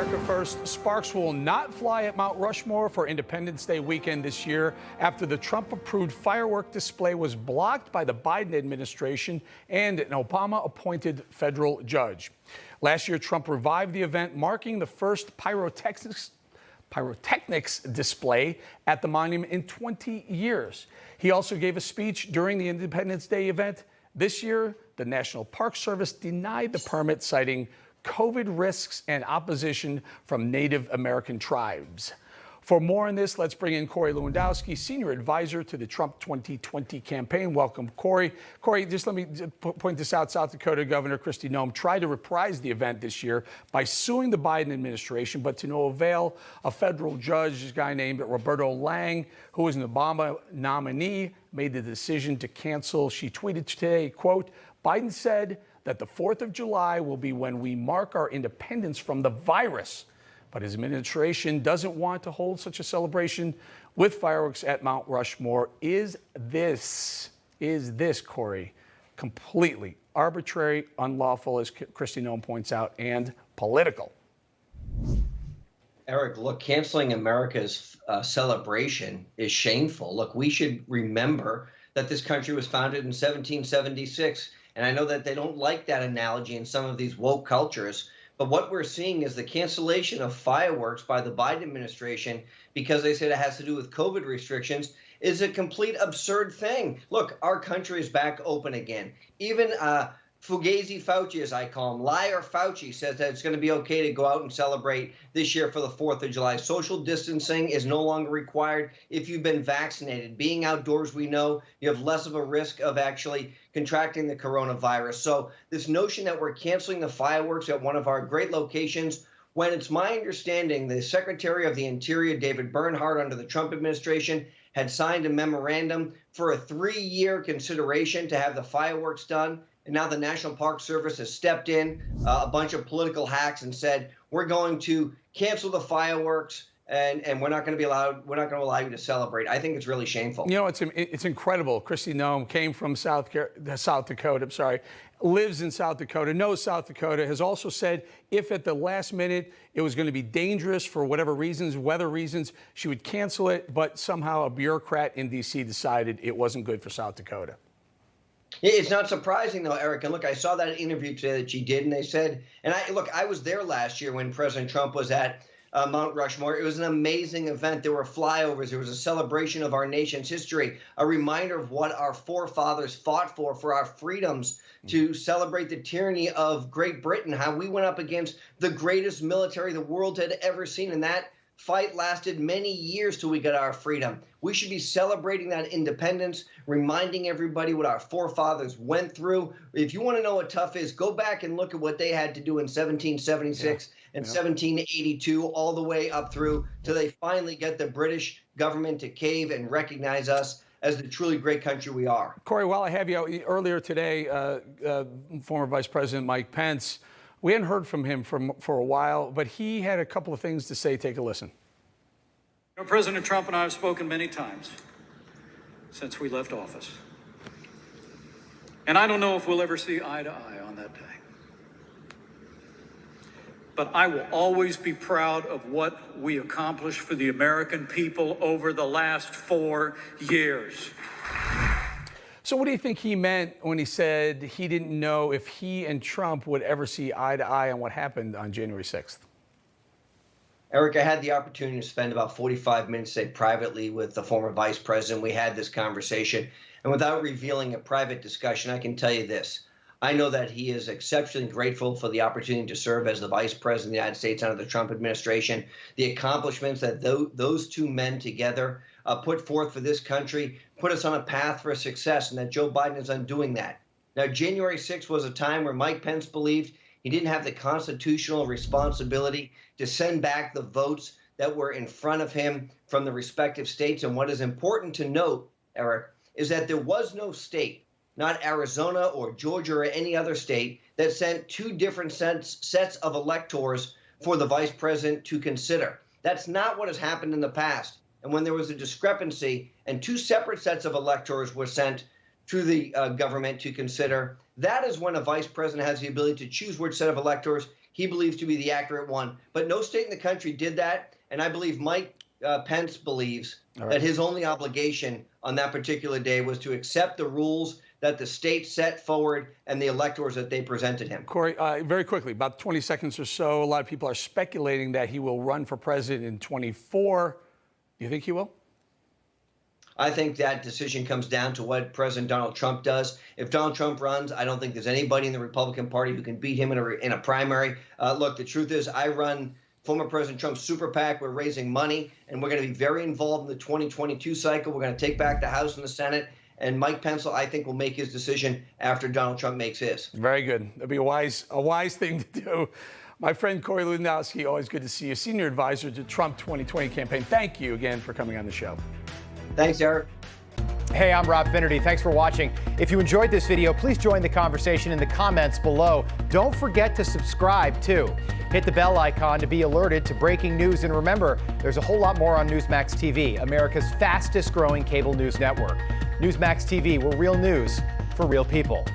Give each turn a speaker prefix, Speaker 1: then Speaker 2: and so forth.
Speaker 1: America First. Sparks will not fly at Mount Rushmore for Independence Day weekend this year after the Trump-approved firework display was blocked by the Biden administration and an Obama-appointed federal judge. Last year, Trump revived the event, marking the first pyrotechnics display at the monument in 20 years. He also gave a speech during the Independence Day event. This year, the National Park Service denied the permit, citing COVID risks and opposition from Native American tribes. For more on this, let's bring in Corey Lewandowski, senior advisor to the Trump 2020 campaign. Welcome, Corey. Corey, just let me point this out. South Dakota Governor Kristi Noem tried to reprise the event this year by suing the Biden administration, but to no avail. A federal judge, a guy named Roberto Lang, who is an Obama nominee, made the decision to cancel. She tweeted today, quote, "Biden said that the 4th of July will be when we mark our independence from the virus. But his administration doesn't want to hold such a celebration with fireworks at Mount Rushmore." Is this, Corey, completely arbitrary, unlawful, as Kristi Noem points out, and political?
Speaker 2: Eric, look, canceling America's celebration is shameful. Look, we should remember that this country was founded in 1776. And I know that they don't like that analogy in some of these woke cultures. But what we're seeing is the cancellation of fireworks by the Biden administration because they said it has to do with COVID restrictions is a complete absurd thing. Look, our country is back open again. Even Fugazi Fauci, as I call him, Liar Fauci, says that it's going to be okay to go out and celebrate this year for the 4th of July. Social distancing is no longer required if you've been vaccinated. Being outdoors, we know you have less of a risk of actually contracting the coronavirus. So this notion that we're canceling the fireworks at one of our great locations, when it's my understanding the Secretary of the Interior, David Bernhardt, under the Trump administration, had signed a memorandum for a 3-year consideration to have the fireworks done. And now the National Park Service has stepped in, a bunch of political hacks, and said, we're going to cancel the fireworks and we're not going to allow you to celebrate. I think it's really shameful.
Speaker 1: You know, it's incredible. Kristi Noem came from South Dakota, lives in South Dakota, knows South Dakota, has also said if at the last minute it was going to be dangerous for whatever reasons, weather reasons, she would cancel it. But somehow a bureaucrat in D.C. decided it wasn't good for South Dakota.
Speaker 2: It's not surprising, though, Eric. And look, I saw that interview today that she did, and they said, and I was there last year when President Trump was at Mount Rushmore. It was an amazing event. There were flyovers. There was a celebration of our nation's history, a reminder of what our forefathers fought for our freedoms, to celebrate the tyranny of Great Britain, how we went up against the greatest military the world had ever seen. And that fight lasted many years till we got our freedom. We should be celebrating that independence, reminding everybody what our forefathers went through. If you want to know what tough is, go back and look at what they had to do in 1776 and 1782, all the way up through till they finally get the British government to cave and recognize us as the truly great country we are.
Speaker 1: Corey, while I have you, earlier today, former Vice President Mike Pence, we hadn't heard from him for a while, but he had a couple of things to say. Take a listen.
Speaker 3: You know, President Trump and I have spoken many times since we left office. And I don't know if we'll ever see eye to eye on that day. But I will always be proud of what we accomplished for the American people over the last 4 years.
Speaker 1: So what do you think he meant when he said he didn't know if he and Trump would ever see eye to eye on what happened on January 6th?
Speaker 2: Eric, I had the opportunity to spend about 45 minutes privately with the former vice president. We had this conversation, and without revealing a private discussion, I can tell you this. I know that he is exceptionally grateful for the opportunity to serve as the vice president of the United States under the Trump administration, the accomplishments that those two men together put forth for this country, put us on a path for success, and that Joe Biden is undoing that. Now, January 6th was a time where Mike Pence believed he didn't have the constitutional responsibility to send back the votes that were in front of him from the respective states. And what is important to note, Eric, is that there was no state, not Arizona or Georgia or any other state, that sent two different sets of electors for the vice president to consider. That's not what has happened in the past. And when there was a discrepancy and two separate sets of electors were sent to the government to consider, that is when a vice president has the ability to choose which set of electors he believes to be the accurate one. But no state in the country did that, and I believe Mike Pence believes that his only obligation on that particular day was to accept the rules that the state set forward and the electors that they presented him.
Speaker 1: Corey, very quickly, about 20 seconds or so, a lot of people are speculating that he will run for president in 24. Do you think he will?
Speaker 2: I think that decision comes down to what President Donald Trump does. If Donald Trump runs, I don't think there's anybody in the Republican Party who can beat him in a primary. Look, the truth is I run former President Trump's super PAC. We're raising money, and we're going to be very involved in the 2022 cycle. We're going to take back the House and the Senate. And Mike Pence, I think, will make his decision after Donald Trump makes his. Very good.
Speaker 1: That'd be a wise thing to do. My friend Corey Lewandowski, always good to see you. Senior advisor to Trump 2020 campaign. Thank you again for coming on the show.
Speaker 2: Thanks, Eric.
Speaker 4: Hey, I'm Rob Finnerty. Thanks for watching. If you enjoyed this video, please join the conversation in the comments below. Don't forget to subscribe, too. Hit the bell icon to be alerted to breaking news. And remember, there's a whole lot more on Newsmax TV, America's fastest growing cable news network. Newsmax TV, we're real news for real people.